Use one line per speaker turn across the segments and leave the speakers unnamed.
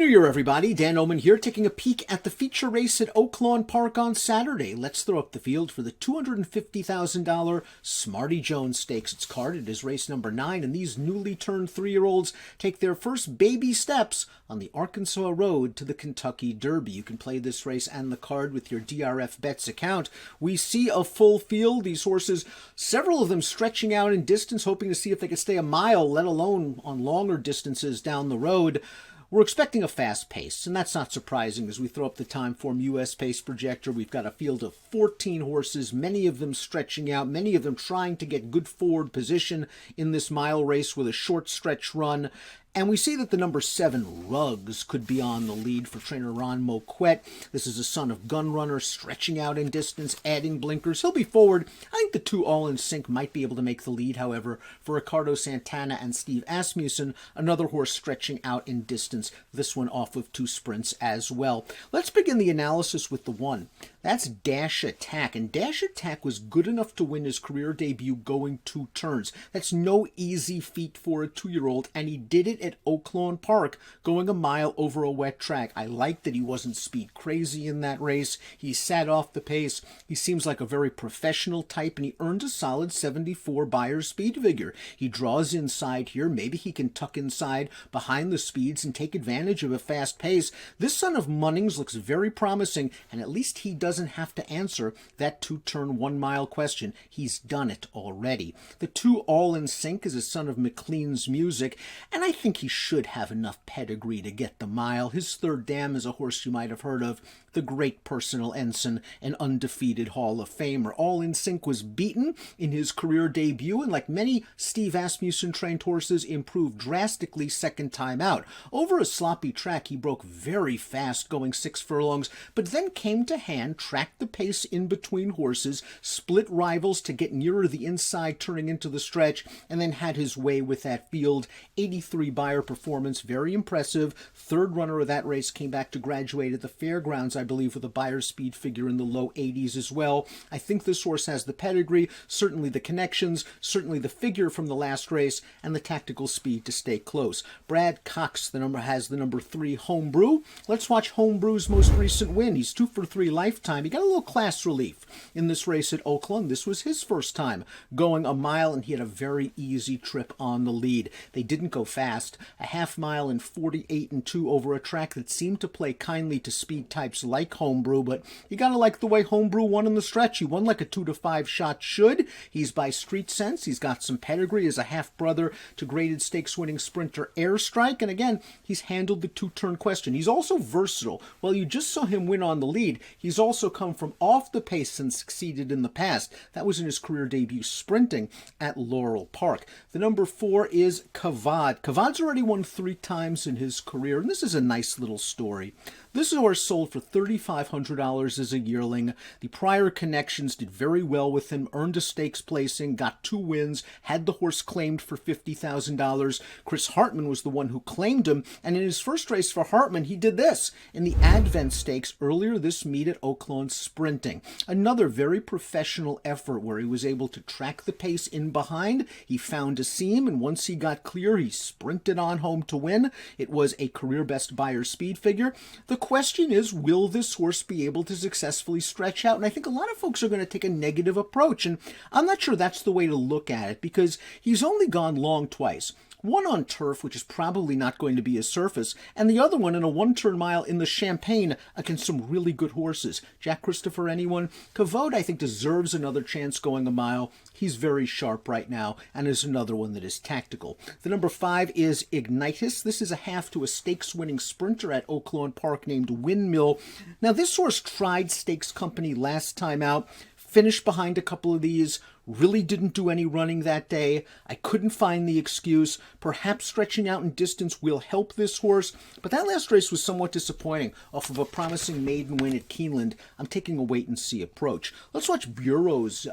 New Year, everybody. Dan Illman here, taking a peek at the feature race at Oaklawn Park on Saturday. Let's throw up the field for the $250,000 Smarty Jones Stakes. It's carded as race number 9, and these newly turned 3-year-olds take their first baby steps on the Arkansas road to the Kentucky Derby. You can play this race and the card with your DRF Bets account. We see a full field. These horses, several of them stretching out in distance, hoping to see if they could stay a mile, let alone on longer distances down the road. We're expecting a fast pace, and that's not surprising as we throw up the Timeform US Pace Projector. We've got a field of 14 horses, many of them stretching out, many of them trying to get good forward position in this mile race with a short stretch run. And we see that the number 7, Ruggs, could be on the lead for trainer Ron Moquette. This is a son of Gunrunner, stretching out in distance, adding blinkers. He'll be forward. I think the 2 All in Sync might be able to make the lead, however, for Ricardo Santana and Steve Asmussen, another horse stretching out in distance, this one off of 2 sprints as well. Let's begin the analysis with the 1. That's Dash Attack, and Dash Attack was good enough to win his career debut going 2 turns. That's no easy feat for a 2-year-old, and he did it at Oaklawn Park, going a mile over a wet track. I like that he wasn't speed crazy in that race. He sat off the pace. He seems like a very professional type, and he earned a solid 74 Beyer speed figure. He draws inside here. Maybe he can tuck inside behind the speeds and take advantage of a fast pace. This son of Munnings looks very promising, and at least he doesn't have to answer that 2-turn 1-mile question. He's done it already. The 2 All in Sync is a son of McLean's Music, and I think he should have enough pedigree to get the mile. His third dam is a horse you might have heard of, the great Personal Ensign, an undefeated Hall of Famer. All in Sync was beaten in his career debut, and like many Steve Asmussen-trained horses, improved drastically second time out. Over a sloppy track, he broke very fast, going 6 furlongs, but then came to hand, tracked the pace in between horses, split rivals to get nearer the inside, turning into the stretch, and then had his way with that field. 83 Beyer performance, very impressive. Third runner of that race, came back to graduate at the Fairgrounds, I believe, with a Beyer speed figure in the low 80s as well. I think this horse has the pedigree, certainly the connections, certainly the figure from the last race, and the tactical speed to stay close. Brad Cox, has the number 3 Homebrew. Let's watch Homebrew's most recent win. He's 2 for 3 lifetime. He got a little class relief in this race at Oaklawn. This was his first time going a mile, and he had a very easy trip on the lead. They didn't go fast. A half mile in 48-2 over a track that seemed to play kindly to speed types like Homebrew, but you gotta like the way Homebrew won in the stretch. He won like a 2-to-5 shot should. He's by street sense. He's got some pedigree as a half-brother to graded stakes-winning sprinter Airstrike, and again, he's handled the 2-turn question. He's also versatile. While you just saw him win on the lead, he's also come from off the pace and succeeded in the past. That was in his career debut sprinting at Laurel Park. The number 4 is Kavad. Kavad's already won 3 times in his career, and this is a nice little story. This horse sold for $3,500 as a yearling. The prior connections did very well with him, earned a stakes placing, got 2 wins, had the horse claimed for $50,000. Chris Hartman was the one who claimed him, and in his first race for Hartman, he did this in the Advent Stakes earlier this meet at Oaklawn sprinting. Another very professional effort where he was able to track the pace in behind. He found a seam, and once he got clear, he sprinted on home to win. It was a career best Beyer speed figure. The question is, will this horse be able to successfully stretch out? And I think a lot of folks are going to take a negative approach, and I'm not sure that's the way to look at it, because he's only gone long twice. One on turf, which is probably not going to be his surface, and the other one in a 1-turn mile in the Champagne against some really good horses. Jack Christopher, anyone? Kavod, I think, deserves another chance going a mile. He's very sharp right now, and is another one that is tactical. The number 5 is Ignitus. This is a half to a stakes-winning sprinter at Oaklawn Park named Windmill. Now, this horse tried Stakes Company last time out, finished behind a couple of these, really didn't do any running that day. I couldn't find the excuse. Perhaps stretching out in distance will help this horse, but that last race was somewhat disappointing. Off of a promising maiden win at Keeneland, I'm taking a wait-and-see approach. Let's watch Bureau's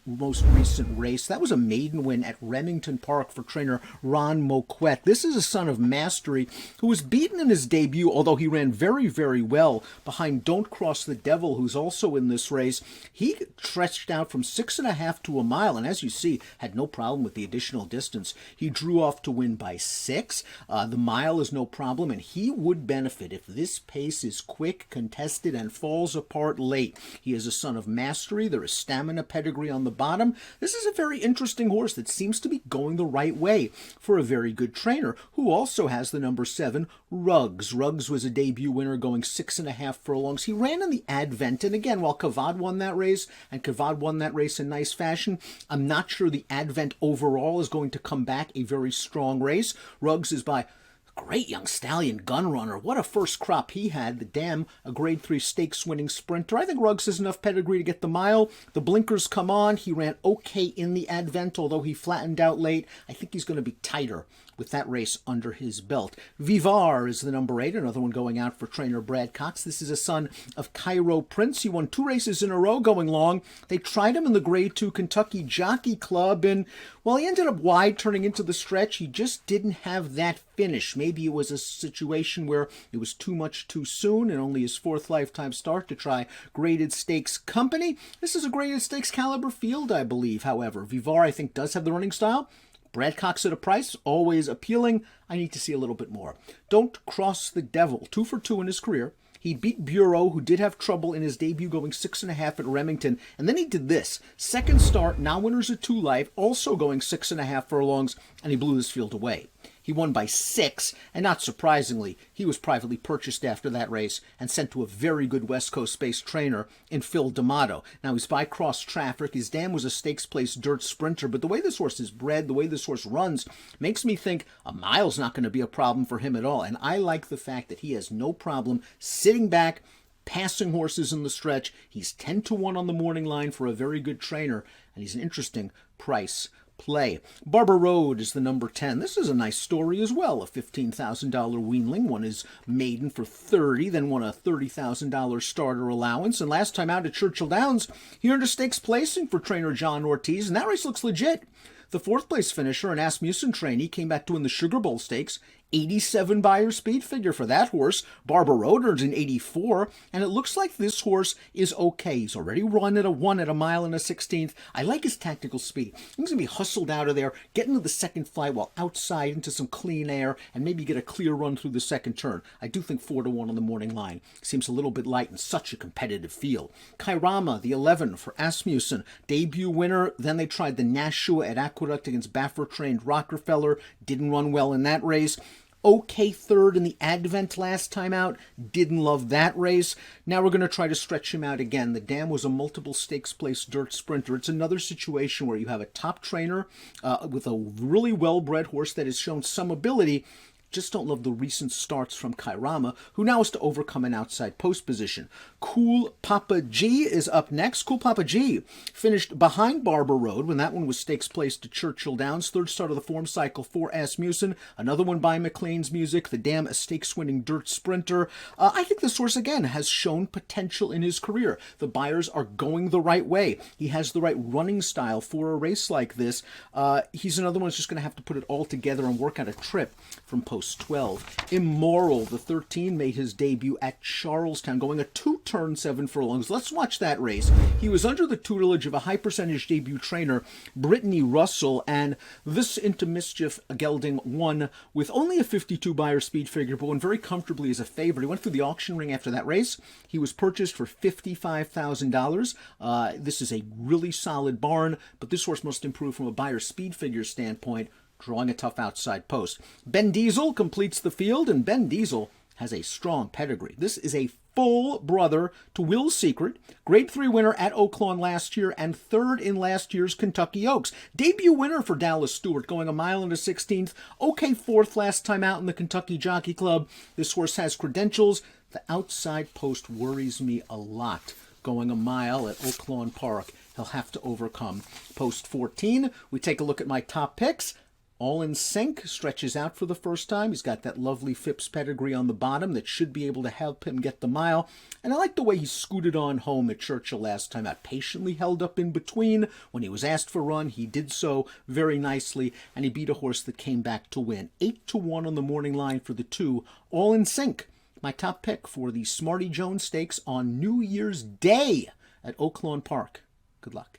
most recent race. That was a maiden win at Remington Park for trainer Ron Moquette. This is a son of Mastery who was beaten in his debut, although he ran very, very well behind Don't Cross the Devil, who's also in this race. He stretched out from 6.5 to to a mile, and as you see, had no problem with the additional distance. He drew off to win by 6. The mile is no problem, and he would benefit if this pace is quick, contested, and falls apart late. He is a son of mastery. There is stamina pedigree on the bottom. This is a very interesting horse that seems to be going the right way for a very good trainer, who also has the number 7, Ruggs. Ruggs was a debut winner going 6.5 furlongs. He ran in the Advent, and again, while Kavad won that race, and Kavad won that race in nice fashion, I'm not sure the Advent overall is going to come back a very strong race. Ruggs is by great young stallion, Gun Runner. What a first crop he had. The Dam, a grade 3 stakes winning sprinter. I think Ruggs has enough pedigree to get the mile. The blinkers come on. He ran okay in the Advent, although he flattened out late. I think he's going to be tighter with that race under his belt. Vivar is the number 8, another one going out for trainer Brad Cox. This is a son of Cairo Prince. He won 2 races in a row going long. They tried him in the grade 2 Kentucky Jockey Club, and well, he ended up wide turning into the stretch. He just didn't have that finish. Maybe it was a situation where it was too much too soon and only his 4th lifetime start to try graded stakes company. This is a graded stakes caliber field, I believe, however. Vivar, I think, does have the running style. Brad Cox at a price, always appealing. I need to see a little bit more. Don't Cross the Devil, 2 for 2 in his career. He beat Bureau, who did have trouble in his debut going 6.5 at Remington. And then he did this. Second start, now winners at 2 Life, also going 6.5 furlongs, and he blew this field away. He won by 6, and not surprisingly, he was privately purchased after that race and sent to a very good West Coast-based trainer in Phil D'Amato. Now, he's by Cross Traffic. His dam was a stakes place dirt sprinter, but the way this horse is bred, the way this horse runs, makes me think a mile's not going to be a problem for him at all. And I like the fact that he has no problem sitting back, passing horses in the stretch. He's 10-1 on the morning line for a very good trainer, and he's an interesting price play. Barber Road is the number 10. This is a nice story as well. A $15,000 weanling won his maiden for $30,000, then won a $30,000 starter allowance. And last time out at Churchill Downs, he earned a stakes placing for trainer John Ortiz, and that race looks legit. The 4th place finisher, an Asmussen trainee, came back to win the Sugar Bowl Stakes. 87 Beyer speed figure for that horse. Barber Road earns an 84, and it looks like this horse is okay. He's already run at a 1 at a mile and a 16th. I like his tactical speed. He's going to be hustled out of there, get into the second flight while outside into some clean air, and maybe get a clear run through the second turn. I do think 4-1 on the morning line seems a little bit light in such a competitive field. Kairama, the 11 for Asmussen, debut winner. Then they tried the Nashua at Aqueduct against Baffer-trained Rockefeller. Didn't run well in that race. Okay 3rd in the Advent last time out. Didn't love that race. Now we're going to try to stretch him out again. The Dam was a multiple stakes place dirt sprinter. It's another situation where you have a top trainer with a really well-bred horse that has shown some ability. Just don't love the recent starts from Kairama, who now has to overcome an outside post position. Cool Papa G is up next. Cool Papa G finished behind Barber Road when that one was stakes placed to Churchill Downs. 3rd start of the form cycle for Asmussen. Another one by McLean's Music. The Dam, a stakes-winning dirt sprinter. I think this horse, again, has shown potential in his career. The buyers are going the right way. He has the right running style for a race like this. He's another one that's just going to have to put it all together and work out a trip from post 12. Immoral, the 13, made his debut at Charlestown, going a 2-turn 7 furlongs. Let's watch that race. He was under the tutelage of a high-percentage debut trainer, Brittany Russell, and this Into Mischief gelding won with only a 52 Beyer speed figure, but won very comfortably as a favorite. He went through the auction ring after that race. He was purchased for $55,000. This is a really solid barn, but this horse must improve from a Beyer speed figure standpoint, drawing a tough outside post. Ben Diesel completes the field, and Ben Diesel has a strong pedigree. This is a full brother to Will's Secret, grade 3 winner at Oaklawn last year, and 3rd in last year's Kentucky Oaks. Debut winner for Dallas Stewart, going a mile and a 16th. Okay 4th last time out in the Kentucky Jockey Club. This horse has credentials. The outside post worries me a lot. Going a mile at Oaklawn Park, he'll have to overcome post 14. We take a look at my top picks. All in Sync stretches out for the first time. He's got that lovely Phipps pedigree on the bottom that should be able to help him get the mile. And I like the way he scooted on home at Churchill last time out. Patiently held up in between. When he was asked for a run, he did so very nicely, and he beat a horse that came back to win. 8-1 on the morning line for the 2. All in Sync, my top pick for the Smarty Jones Stakes on New Year's Day at Oaklawn Park. Good luck.